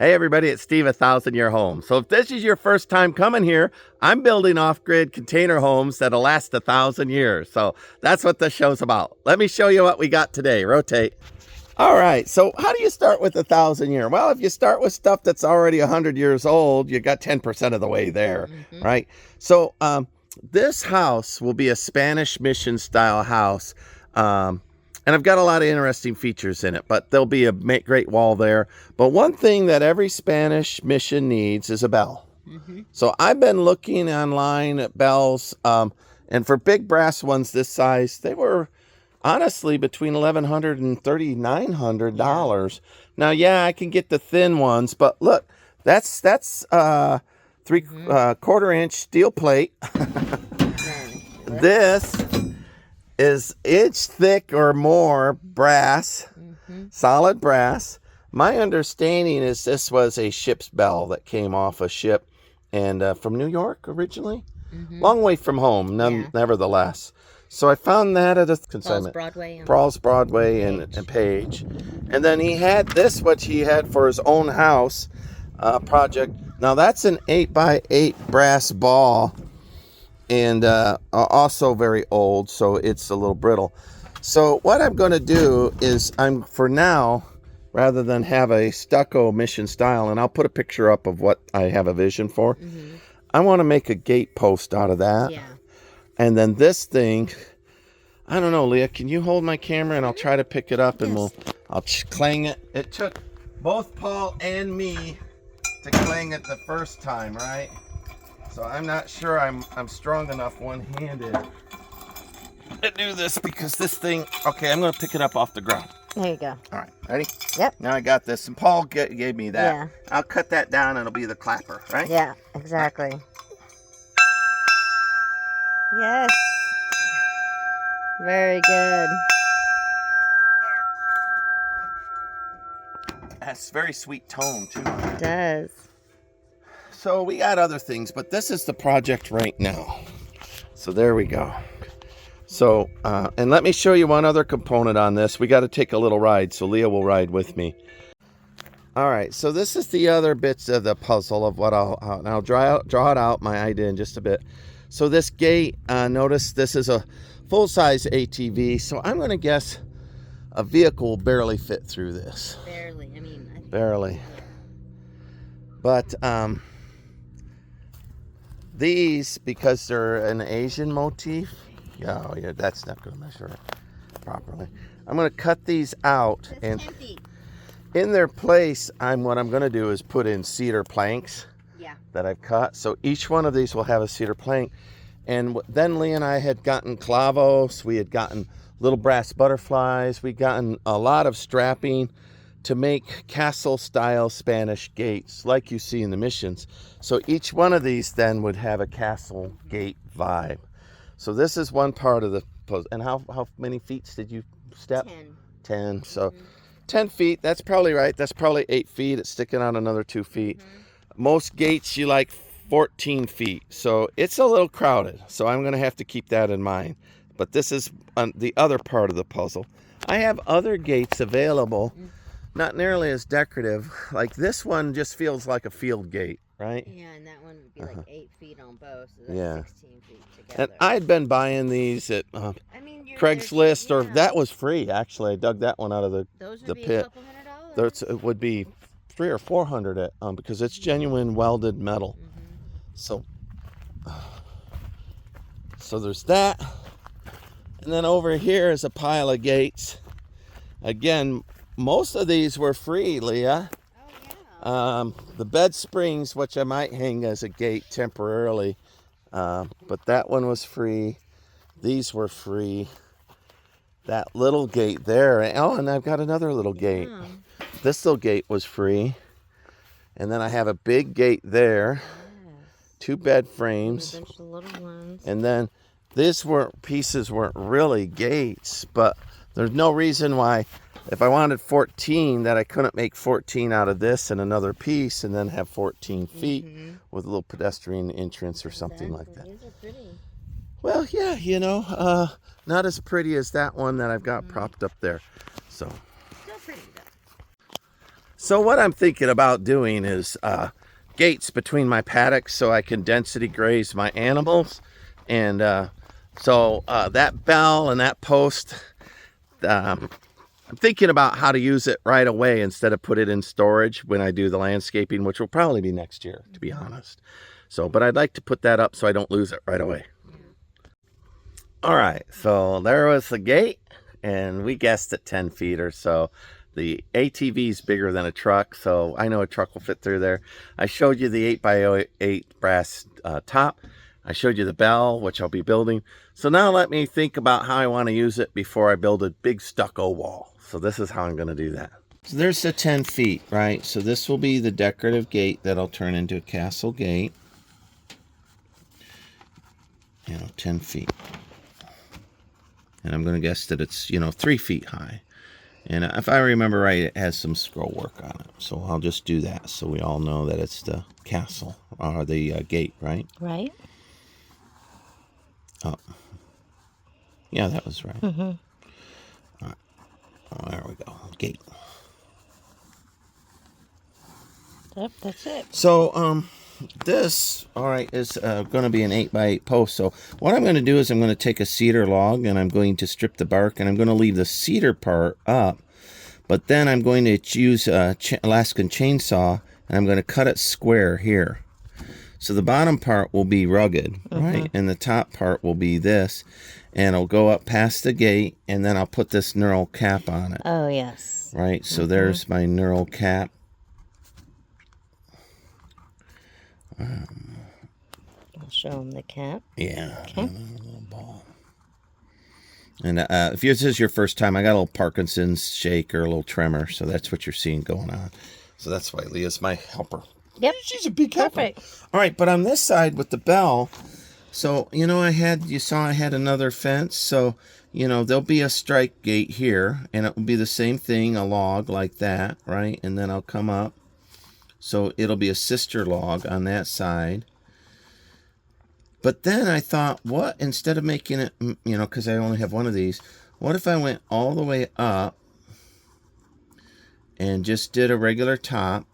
Hey everybody, it's Steve, 1,000 Year Home. So if this is your first time coming here, I'm building off-grid container homes that'll last 1,000 years. So that's what this show's about. Let me show you what we got today. Rotate. All right, so how do you start with 1,000 year? Well, if you start with stuff that's already 100 years old, you got 10% of the way there, right? So this house will be a Spanish mission style house. And I've got a lot of interesting features in it, but there'll be a great wall there. But one thing that every Spanish mission needs is a bell. So I've been looking online at bells, and for big brass ones this size, they were honestly between $1,100 and $3,900. Now, yeah, I can get the thin ones, but look, that's 3/4 inch steel plate. This is inch thick or more brass, solid brass. My understanding is this was a ship's bell that came off a ship and from New York originally. Long way from home, nevertheless. So I found that at a consignment. Paul's Broadway and Paige. And then he had this, which he had for his own house project. Now that's an 8x8 brass ball. And also very old, so it's a little brittle. So what I'm going to do is for now, rather than have a stucco mission style, and I'll put a picture up of what I have a vision for, I want to make a gate post out of that. And then this thing, I don't know, Leah, can you hold my camera and I'll try to pick it up and I'll clang it. It took both Paul and me to clang it the first time, right? So I'm not sure I'm strong enough one-handed to do this because this thing, okay, I'm going to pick it up off the ground. There you go. All right, ready? Yep. Now I got this, and Paul gave me that. Yeah. I'll cut that down and it'll be the clapper, right? Yeah, exactly. Yes. Very good. That's very sweet tone, too. It does. So we got other things, but this is the project right now. So there we go. So, and let me show you one other component on this. We got to take a little ride, so Leah will ride with me. All right, so this is the other bits of the puzzle of what I'll draw it out, my idea in just a bit. So this gate, notice this is a full-size ATV, so I'm going to guess a vehicle will barely fit through this. Barely, I mean. Barely. But, these, because they're an Asian motif, yeah, that's not going to measure it properly. I'm going to cut these out, and in their place, what I'm going to do is put in cedar planks that I've cut. So each one of these will have a cedar plank. And then Lee and I had gotten clavos, we had gotten little brass butterflies, we gotten a lot of strapping to make castle-style Spanish gates like you see in the missions. So each one of these then would have a castle gate vibe. So this is one part of the puzzle. And how many feet did you step? 10. So 10 feet, that's probably right. That's probably 8 feet. It's sticking out another 2 feet. Most gates you like 14 feet. So it's a little crowded. So I'm going to have to keep that in mind. But this is the other part of the puzzle. I have other gates available. Not nearly as decorative. Like this one just feels like a field gate, right? Yeah, and that one would be like 8 feet on both, so that's 16 feet together. And I'd been buying these at Craigslist, or that was free, actually. I dug that one out of the pit. Those would be a couple $100. It would be $300 or $400 because it's genuine welded metal. So there's that. And then over here is a pile of gates. Again, most of these were free, Leah. The bed springs, which I might hang as a gate temporarily, but that one was free. These were free. That little gate there. Oh, and I've got another little gate. This little gate was free. And then I have a big gate there. 2 bed frames. And a bunch of little ones. And then these pieces weren't really gates, but there's no reason why, if I wanted 14, that I couldn't make 14 out of this and another piece and then have 14 feet with a little pedestrian entrance or something like that. These are pretty. Well, yeah, not as pretty as that one that I've got propped up there. So. Still pretty though. So what I'm thinking about doing is gates between my paddocks so I can density graze my animals. And so that bell and that post, I'm thinking about how to use it right away instead of put it in storage when I do the landscaping, which will probably be next year, to be honest. So, but I'd like to put that up so I don't lose it right away. All right, so there was the gate, and we guessed at 10 feet or so. The ATV is bigger than a truck, so I know a truck will fit through there. I showed you the 8x8 brass top. I showed you the bell, which I'll be building. So now let me think about how I want to use it before I build a big stucco wall. So this is how I'm going to do that. So there's the 10 feet, right? So this will be the decorative gate that'll turn into a castle gate. 10 feet. And I'm going to guess that it's, 3 feet high. And if I remember right, it has some scroll work on it. So I'll just do that so we all know that it's the castle or the gate, right? Right. Oh. Yeah, that was right. Mm-hmm. All right. Oh, there we go. Gate. Yep, that's it. So, this, all right, is going to be an 8x8 post. So what I'm going to do is I'm going to take a cedar log and I'm going to strip the bark and I'm going to leave the cedar part up. But then I'm going to use a Alaskan chainsaw and I'm going to cut it square here. So the bottom part will be rugged, right? And the top part will be this. And it'll go up past the gate and then I'll put this knurl cap on it. Oh, yes. Right, so there's my knurl cap. I'll show them the cap. Yeah, Okay. a little ball. And if this is your first time, I got a little Parkinson's shake or a little tremor, so that's what you're seeing going on. So that's why Leah's my helper. Yep. She's a big helper. Perfect. All right, but on this side with the bell, so, you saw I had another fence, so, there'll be a strike gate here, and it will be the same thing, a log like that, right? And then I'll come up. So it'll be a sister log on that side. But then I thought, what, instead of making it, because I only have one of these, what if I went all the way up and just did a regular top?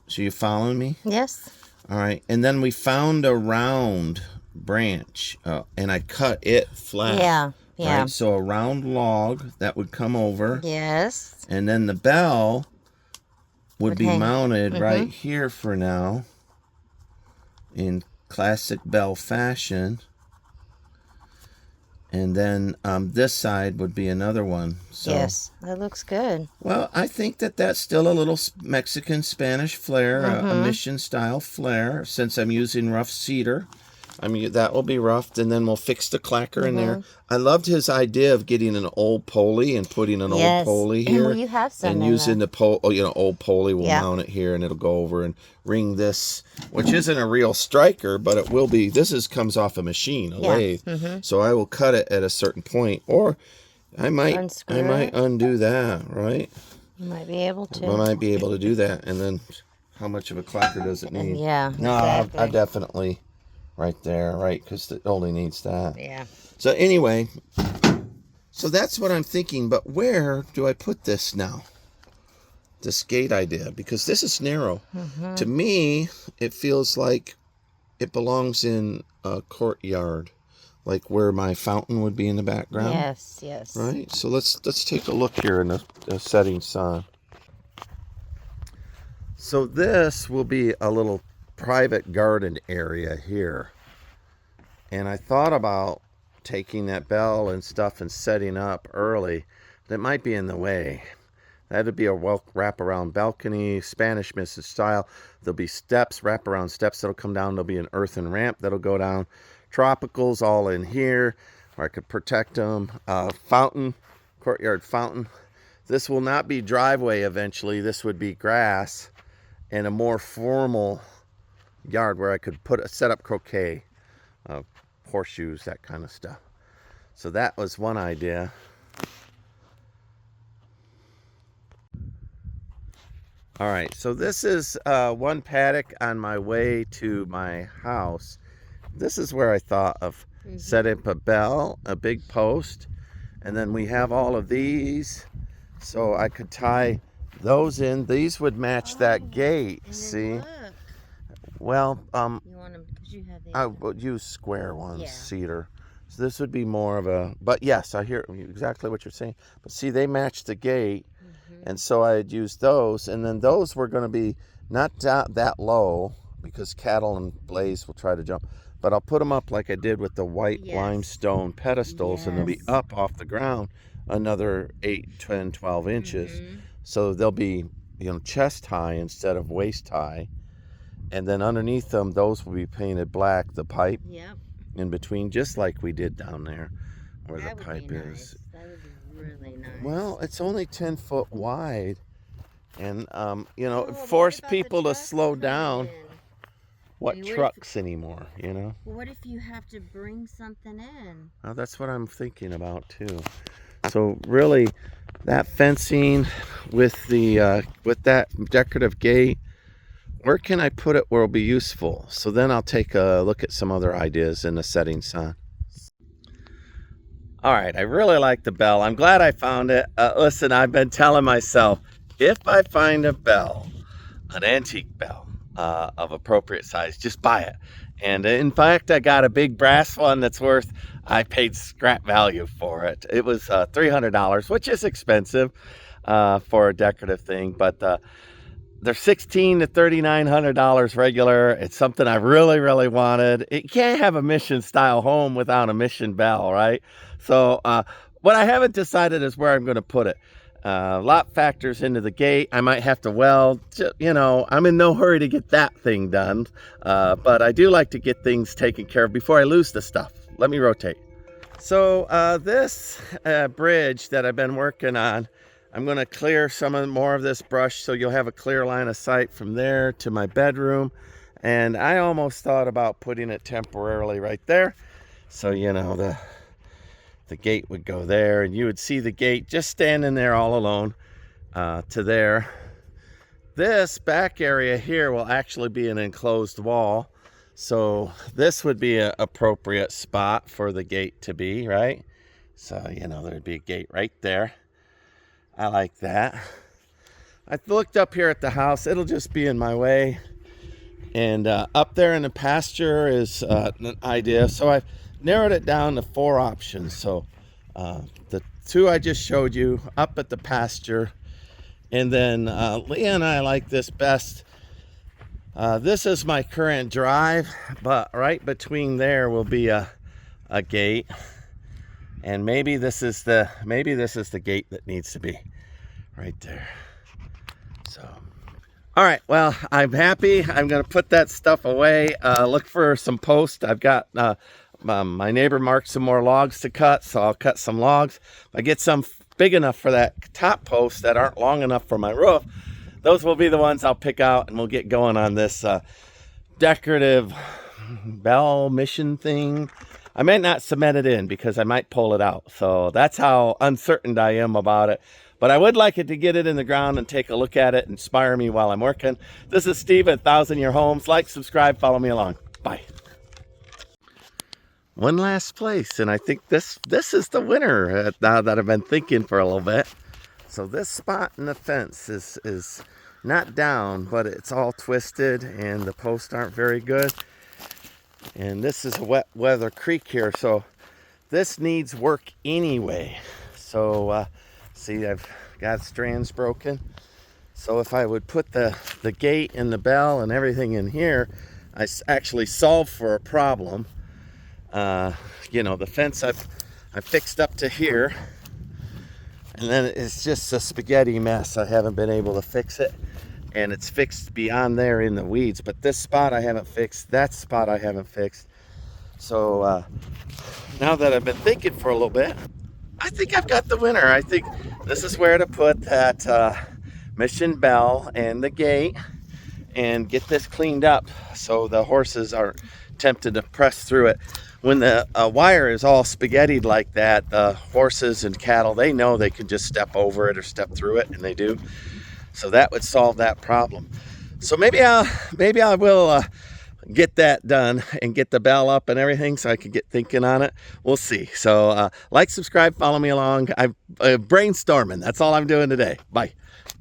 So you following me? Yes. All right. And then we found a round branch and I cut it flat. Yeah. Yeah. Right? So a round log that would come over. Yes. And then the bell would be hang. mounted right here for now in classic bell fashion. And then this side would be another one. So, yes, that looks good. well, I think that that's still a little Mexican Spanish flair, a mission style flair, since I'm using rough cedar. I mean, that will be roughed, and then we'll fix the clacker in there. I loved his idea of getting an old pulley and putting an old pulley here. Well, you have some and in using the old pulley will Yeah. mount it here, and it'll go over and ring this, which isn't a real striker, but it will be. This comes off a machine, a lathe. So I will cut it at a certain point, or I might Unscrew undo that, right? You might be able to. I might be able to do that, and then how much of a clacker does it need? Yeah, No, exactly. I definitely. Right there, right? Because it only needs that. Yeah. So anyway, so that's what I'm thinking. But where do I put this now? This gate idea, because this is narrow. To me, it feels like it belongs in a courtyard, like where my fountain would be in the background. Yes, yes. Right. So let's take a look here in the setting sun. So this will be a little private garden area here, and I thought about taking that bell and stuff and setting up early. That might be in the way. That'd be a wraparound balcony, Spanish Mrs. style. There'll be steps, wraparound steps that'll come down. There'll be an earthen ramp that'll go down. Tropicals all in here, where I could protect them. Fountain, courtyard fountain. This will not be driveway eventually. This would be grass and a more formal yard where I could set up croquet, horseshoes, that kind of stuff. So that was one idea. All right, so this is one paddock on my way to my house. This is where I thought of setting up a bell, a big post, and then we have all of these, so I could tie those in. These would match that gate. And See? look. well, You want them because you have the. I would use square ones, Yeah. cedar. So this would be more of a, but yes, I hear exactly what you're saying. But see, they match the gate, and so I had used those, and then those were going to be not that low because cattle and blaze will try to jump. But I'll put them up like I did with the white limestone pedestals, and they'll be up off the ground another 8, 10, 12 inches. So they'll be, chest high instead of waist high. And then underneath them, those will be painted black, the pipe in between, just like we did down there where the pipe is. That would be really nice. Well, it's only 10 foot wide. And, it forced people to slow down. What trucks anymore, Well, what if you have to bring something in? Well, that's what I'm thinking about, too. So really, that fencing with the with that decorative gate, where can I put it where it'll be useful? So then I'll take a look at some other ideas in the setting sun. All right, I really like the bell. I'm glad I found it. Listen, I've been telling myself, if I find a bell, an antique bell of appropriate size, just buy it. And in fact, I got a big brass one that's I paid scrap value for it. It was $300, which is expensive for a decorative thing, but they're $1,600 to $3,900 regular. It's something I really, really wanted. You can't have a mission style home without a mission bell, right? So what I haven't decided is where I'm going to put it. A lot factors into the gate. I might have to weld. I'm in no hurry to get that thing done. But I do like to get things taken care of before I lose the stuff. Let me rotate. So this bridge that I've been working on, I'm going to clear more of this brush so you'll have a clear line of sight from there to my bedroom. And I almost thought about putting it temporarily right there. So, the gate would go there, and you would see the gate just standing there all alone to there. This back area here will actually be an enclosed wall. So this would be an appropriate spot for the gate to be, right? So, there'd be a gate right there. I like that. I looked up here at the house. It'll just be in my way. And up there in the pasture is an idea. So I've narrowed it down to 4 options. So the 2 I just showed you up at the pasture, and then Leah and I like this best. This is my current drive, but right between there will be a gate, and maybe this is the gate that needs to be right there. So all right, well, I'm happy. I'm going to put that stuff away. Look for some posts. I've got my neighbor marked some more logs to cut, so I'll cut some logs. If I get some big enough for that top post that aren't long enough for my roof, those will be the ones I'll pick out, and we'll get going on this decorative bell mission thing. I might not cement it in because I might pull it out. So that's how uncertain I am about it. But I would like it to get it in the ground and take a look at it, inspire me while I'm working. This is Steve at 1,000 Year Homes. Like, subscribe, follow me along. Bye. One last place, and I think this is the winner now that I've been thinking for a little bit. So this spot in the fence is not down, but it's all twisted, and the posts aren't very good. And this is a wet weather creek here, so this needs work anyway. So see, I've got strands broken. So if I would put the gate and the bell and everything in here, I actually solved for a problem. The fence I fixed up to here, and then it's just a spaghetti mess. I haven't been able to fix it, and it's fixed beyond there in the weeds. But this spot I haven't fixed, that spot I haven't fixed. So now that I've been thinking for a little bit, I think I've got the winner. I think this is where to put that mission bell and the gate, and get this cleaned up so the horses aren't tempted to press through it. When the wire is all spaghettied like that, the horses and cattle, they know they can just step over it or step through it, and they do. So that would solve that problem. So maybe I will get that done and get the bell up and everything so I can get thinking on it. We'll see. So like, subscribe, follow me along. I'm brainstorming. That's all I'm doing today. Bye.